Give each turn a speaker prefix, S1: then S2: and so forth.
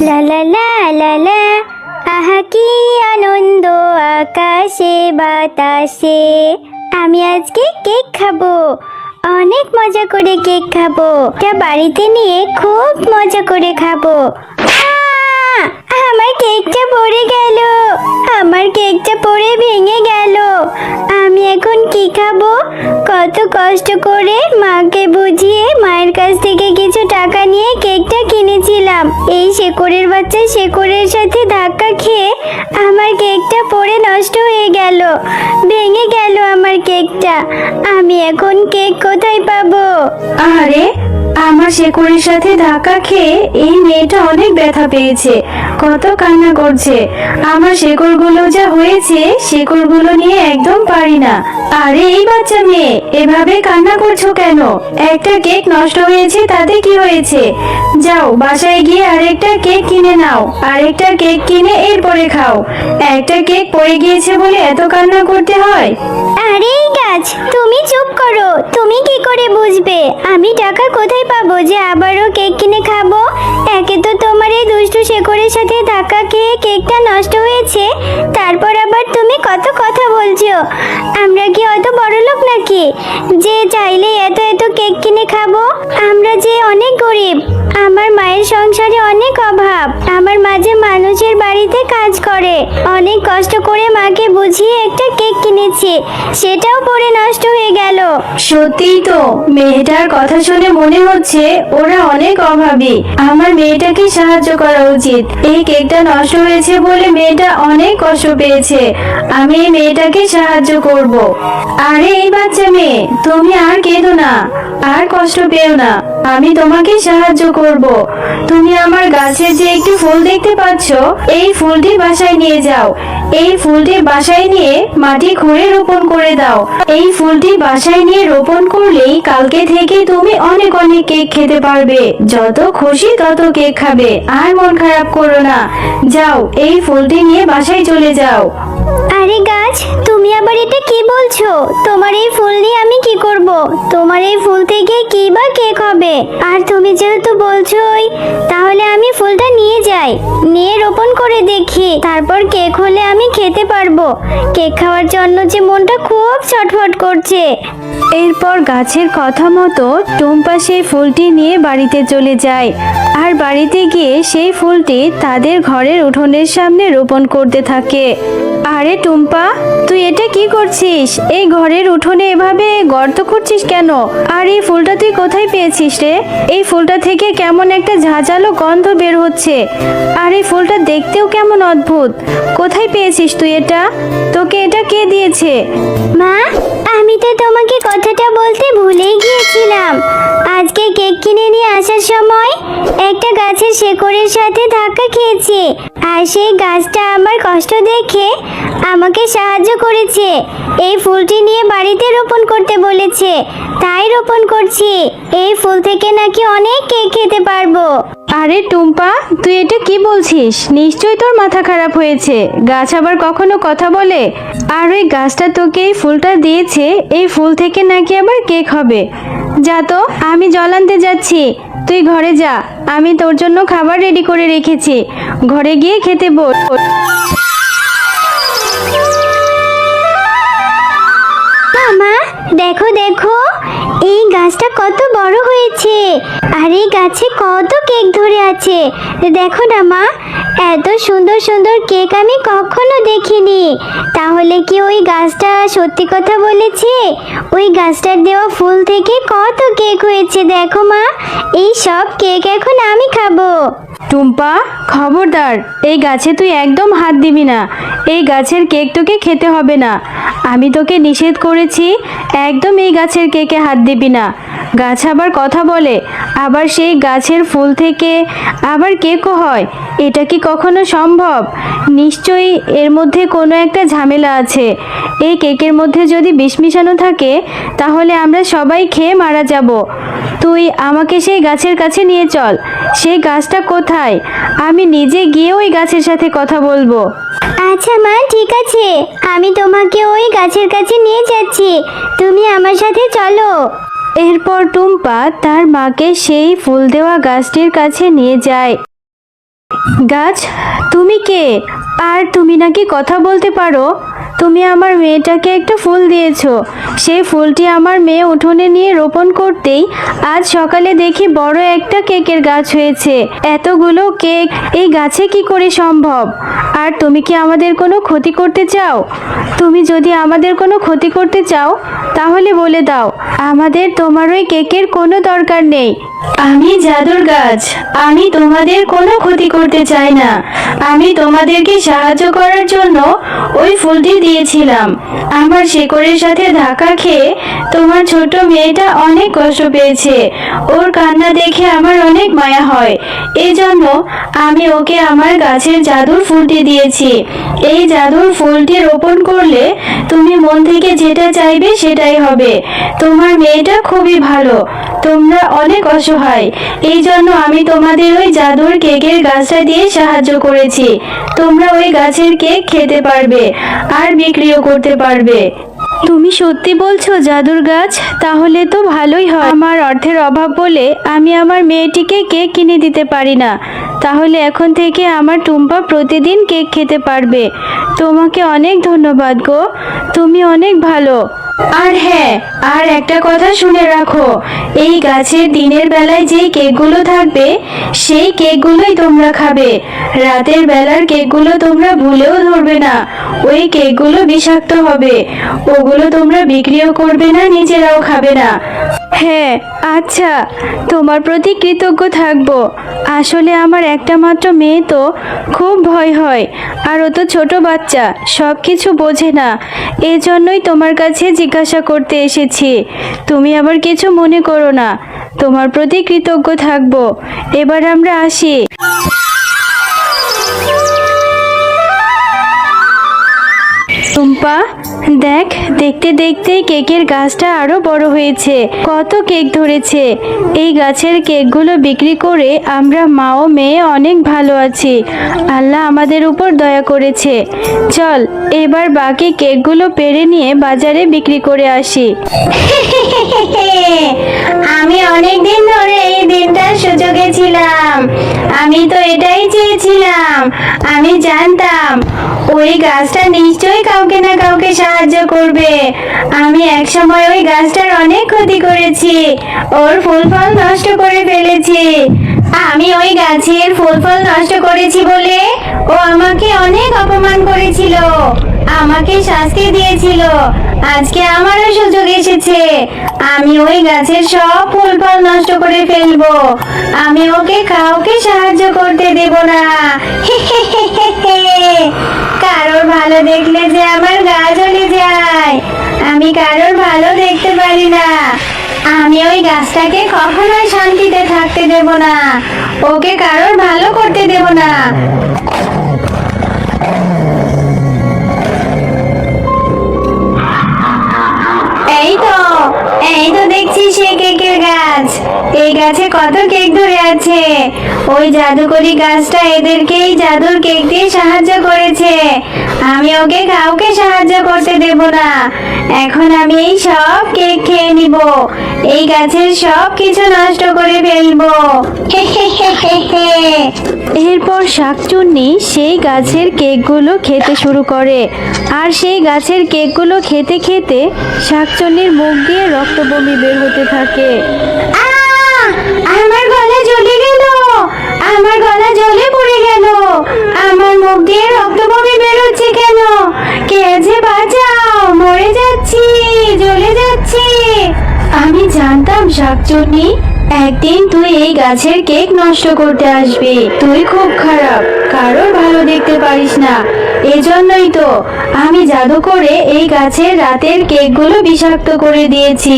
S1: লা লা লা লা লা, আহা কি আনন্দ আকাশে বাতাসে। আমি আজকে কেক খাবো, অনেক মজা করে কেক খাবো। এটা বাড়িতে নিয়ে খুব মজা করে খাবো। আমার কেকটা পড়ে গেল, আমার কেকটা পড়ে ভেঙে গেল। আমি এখন কি খাবো? কত কষ্ট করে মাকে বুঝিয়ে মায়ের কাছ থেকে কিছু টাকা নিয়ে কেকটা কিনেছিলাম। এই শেকড়ের বাচ্চা শেকড়ের সাথে ধাক্কা খেয়ে আমার কেকটা পড়ে নষ্ট হয়ে গেল, ভেঙে গেল আমার কেকটা। আমি এখন কেক কোথায় পাবো?
S2: আরে, আমার শেকড়ের সাথে ধাক্কা খেয়ে এই মেয়েটা অনেক ব্যথা পেয়েছে, কত কান্না করছে। আমার শেকড়গুলো যা হয়েছে, শেকড়গুলো নিয়ে একদম পারি না। আরে এই বাচ্চা মেয়ে, এভাবে কান্না করছো কেন? একটা কেক নষ্ট হয়েছে, তাতে কি হয়েছে? যাও বাসায় গিয়ে আরেকটা কেক কিনে নাও, আরেকটা কেক কিনে এরপরে খাও। একটা কেক পড়ে গিয়েছে বলে এত কান্না করতে হয়?
S1: আরে এই গাছ, তুমি চুপ করো। তুমি কি করে বুঝবে আমি টাকা কোথায় পাবো যে আবারও কেক কিনে খাবো? একে তো তোমার এই দুষ্টু শেকড়ের সাথে ধাক্কা খেয়ে কেকটা নষ্ট হয়েছে, তারপর আবার তুমি কত কথা বলছো। আমরা কি অত বড়লোক নাকি যে চাইলে এত এত কেক কিনে খাবো? আমরা যে অনেক গরিব, আমার মায়ের সংসারে অনেক অভাব। আমার মাঝে মানুষের বাড়িতে কাজ করে, অনেক কষ্ট করে মাকে বুঝিয়ে একটা কেক কিনেছি, সেটাও পড়ে নষ্ট হয়ে গেল।
S2: সত্যিই তো, মেয়েটার কথা শুনে মনে হচ্ছে ওরা অনেক অভাবী। আমার মেয়েটাকে সাহায্য করা উচিত। এই কেকটা নষ্ট হয়েছে বলে মেয়েটা অনেক কষ্ট পেয়েছে, আমি এই মেয়েটাকে সাহায্য করব। আরে এই বাচ্চা মেয়ে, তুমি আর কেঁদো না, আর কষ্ট পেও না, আমি তোমাকে সাহায্য করব। তুমি আমার গাছে যে একটি ফুল দেখতে পাচ্ছ, এই ফুলটি বাসায় নিয়ে যাও। এই ফুলটি বাসায় নিয়ে মাটি খুঁড়ে রোপণ করে দাও। এই ফুলটি বাসায় নিয়ে রোপণ করলেই কালকে থেকে তুমি অনেক অনেক কেক খেতে পারবে। যত খুশি তত কেক খাবে, আর মন খারাপ করো না। যাও, এই ফুলটি নিয়ে বাসায় চলে যাও।
S1: আরে গাছ, তুমি আবার এটা কি বলছো? তোমার এই ফুল নিয়ে আমি কি করব? তোমার এই ফুল থেকে কি বা কেক হবে? আর তুমি যেহেতু বলছোই, তাহলে আমি ফুলটা নিয়ে যাই, নিয়ে রোপণ করে দেখি, তারপর কেক হলে আমি খেতে পারবো। কেক খাওয়ার জন্য যে মনটা খুব ছটফট করছে।
S2: এরপর গাছের কথা মতো টুম্পা সেই ফুলটি নিয়ে বাড়িতে চলে যায়, আর বাড়িতে গিয়ে সেই ফুলটি তাদের ঘরের উঠোনের সামনে রোপণ করতে থাকে। আরে টুম্পা, তুই এটা কি করছিস? এই ঘরের উঠোনে এভাবে গর্ত করছিস কেন? আর এই ফুলটা তুই কোথায় পেয়েছিস রে? এই ফুলটা থেকে কেমন একটা ঝাঁঝালো গন্ধ বের হচ্ছে, আর এই ফুলটা দেখতেও কেমন অদ্ভুত। কোথায় পেয়েছিস তুই এটা? তোকে এটা কে দিয়েছে?
S1: মা, আমি তো তোমাকে কথাটা বলতে ভুলেই গিয়েছিলাম। আজকে কেক কিনে নিয়ে আসার সময় একটা গাছের শেকড়ের সাথে ধাক্কা খেয়েছি, আর সেই গাছটা আমার কষ্ট দেখে আমাকে সাহায্য করেছে। এই ফুলটি নিয়ে বাড়িতে রোপণ করতে বলেছে, তাই রোপণ করছি। এই ফুল থেকে নাকি অনেক কেক খেতে পারবো।
S2: আরে টুম্পা, তুই এটা কি বলছিস? নিশ্চয়ই তোর মাথা খারাপ হয়েছে। গাছ আবার কখনো কথা বলে? আর ওই গাছটা তোকে এই ফুলটা দিয়েছে, এই ফুল থেকে নাকি আবার কেক হবে। যা তো, আমি জল আনতে যাচ্ছি, তুই ঘরে যা। আমি তোর জন্য খাবার রেডি করে রেখেছি, ঘরে গিয়ে খেতে বল।
S1: মামা, দেখো দেখো, এই গাছটা কত বড় হয়েছে, আর এই গাছে কত কেক ধরে আছে। দেখো না মা, এত সুন্দর সুন্দর কেক আমি কখনো দেখিনি। তাহলে কি ওই গাছটা সত্যি কথা বলেছে? ওই গাছটার দেওয়া ফুল থেকে কত কেক হয়েছে দেখো মা, এই সব কেক এখন আমি খাবো।
S2: টুম্পা, খবরদার, এই গাছে তুই একদম হাত দিবি না। এই গাছের কেক তোকে খেতে হবে না, আমি তোকে নিষেধ করেছি। একদম এই গাছের কেকে হাত দিবি না। গাছ আবার কথা বলে, আবার সেই গাছের ফুল থেকে আবার কেকও হয়। এটা কি কখনো সম্ভব? নিশ্চয়ই এর মধ্যে কোনো একটা ঝামেলা আছে। এই কেকের মধ্যে যদি বিষ মিশানো থাকে, তাহলে আমরা সবাই খেয়ে মারা যাব। তুই আমাকে সেই গাছের কাছে নিয়ে চল। সেই গাছটা কোথায়? আমি নিজে গিয়ে ওই গাছের সাথে কথা বলবো।
S1: আচ্ছা মা, ঠিক আছে, আমি তোমাকে ওই গাছের কাছে নিয়ে যাচ্ছি, তুমি আমার সাথে চলো।
S2: এরপর টুম্পা তার মাকে সেই ফুল দেওয়া গাছটির কাছে নিয়ে যায়। গাছ, তুমি কে? আর তুমি নাকি কথা বলতে পারো? তুমি আমার মেয়েটাকে একটা ফুল দিয়েছো। সেই ফুলটি আমার মেয়ে উঠোনে নিয়ে রোপণ করতেই আজ সকালে দেখি বড় একটা কেকের গাছ হয়েছে। এতগুলো কেক এই গাছে কি করে সম্ভব? আর তুমি কি আমাদের কোনো ক্ষতি করতে চাও? তুমি যদি আমাদের কোনো ক্ষতি করতে চাও তাহলে বলে দাও, আমাদের তোমার ওই কেকের কোনো দরকার নেই। আমি জাদুর গাছ, আমি তোমাদের কোনো ক্ষতি করতে চাই না। আমি তোমাদেরকে সাহায্য করার জন্য ওই ফুলটি দিয়েছিলাম। আমার শেকড়ের সাথে ধাক্কা খেয়ে তোমার ছোট মেয়েটা অনেক কষ্ট পেয়েছে। ওর কান্না দেখে আমার অনেক মায়া হয়। এই জন্য আমি ওকে আমার গাছের জাদুর ফুলটি দিয়েছি। এই জাদুর ফুলটি রোপণ করলে তুমি মন থেকে যেটা চাইবে সেটাই হবে। তোমার মেয়েটা খুবই ভালো, তোমরা অনেক অসহায়। এই জন্য আমি তোমাদের ওই জাদুর কেকের গাছটা দিয়ে সাহায্য করেছি। তোমরা ওই গাছের কেক খেতে পারবে আর বিক্রিও করতে পারবে। তুমি সত্যি বলছো জাদুর গাছ? তাহলে তো ভালোই হয়। আমার অর্থের অভাব বলে আমি আমার মেয়েটিকে কেক কিনে দিতে পারি না। তাহলে এখন থেকে আমার টুম্পা প্রতিদিন কেক খেতে পারবে। তোমাকে অনেক ধন্যবাদ গো, তুমি অনেক ভালো। আর হ্যাঁ, আর একটা কথা শুনে রাখো, এই গাছের দিনের বেলায় যেই কেকগুলো থাকবে সেই কেকগুলোই তোমরা খাবে। রাতের বেলার কেকগুলো তোমরা ভুলেও ধরবে না। ওই কেকগুলো বিষাক্ত হবে। ওগুলো তোমরা বিক্রিও করবে না, নিজেরাও খাবে না। হ্যাঁ আচ্ছা, তোমার প্রতি কৃতজ্ঞ থাকবো। আসলে আমার একটা মাত্র মেয়ে তো, খুব ভয় হয়। আর ও তো ছোট বাচ্চা, সব কিছু বোঝে না। এই জন্যই তোমার কাছে জিজ্ঞাসা করতে এসেছি। তুমি আবার কিছু মনে করো না। তোমার প্রতি কৃতজ্ঞ থাকবো। এবার আমরা আসি। টুম্পা, দেখ, দেখতে দেখতে কেকের গাছটা আরো বড় হয়েছে। কত কেক ধরেছে। এই গাছের কেকগুলো বিক্রি করে আমরা মা ও মেয়ে অনেক ভালো আছি। আল্লাহ আমাদের উপর দয়া করেছে। চল এবার বাকি কেকগুলো পেড়ে নিয়ে বাজারে বিক্রি করে আসি।
S1: আমি অনেক দিন ধরে এই দিনটার সুযোগে ছিলাম। আমি তো এটাই চেয়েছিলাম। আমি জানতাম ওই গাছটা নিশ্চয়ই কাউকে না কাউকে সাহায্য করবে। আমি একসময় ওই গাছটার অনেক ক্ষতি করেছি, ওর ফুল ফল নষ্ট করে ফেলেছি। আমি ওই গাছের ফুল ফল নষ্ট করেছি বলে ও আমাকে অনেক অপমান করেছিল, আমাকে শাস্তি দিয়েছিল। আজকে আমারও সুযোগ এসেছে। আমি ওই গাছের সব ফুল ফল নষ্ট করে ফেলবো। আমি ওকে কাউকে সাহায্য করতে দেব না। কারোর ভালো দেখলে যে আমার গা জ্বলে যায়। আমি কারোর ভালো দেখতে পারি না। আমি ওই গাছটাকে কখনোই শান্তিতে থাকতে দেব না। ওকে কারোর ভালো করতে দেব না। এই তো দেখছি সেই কেকের গাছ। এই গাছে কত কেক ধরে আছে। ওই জাদুকরি গাছটা এদেরকেই জাদুর কেক দিয়ে সাহায্য করেছে। আমি ওকে কাউকে সাহায্য করতে দেব না। এখন আমি এই সব কেক খেয়ে নিব। এই গাছের সব কিছু নষ্ট করে ফেলবো।
S2: এরপর শাকচুন্নি সেই গাছের কেকগুলো খেতে শুরু করে। আর সেই গাছের কেকগুলো খেতে খেতে শাকচুন্নির মুখ দিয়ে রক্ত বমি বের হতে থাকে।
S1: আমার গলা জ্বলে গেল। আমার গলা জ্বলে পড়ে গেল। আমার মুখ দিয়ে রক্ত বমি বের হচ্ছে কেন? কে যে বাঁচাও, মরে যাচ্ছি, জ্বলে যাচ্ছি।
S2: আমি জানতাম শাকচুন্নি, একদিন তুই এই গাছের কেক নষ্ট করতে আসবি। তুই খুব খারাপ, কারোর ভালো দেখতে পারিস না। এজন্যই তো আমি জাদু করে এই গাছের রাতের কেকগুলো বিষাক্ত করে দিয়েছি।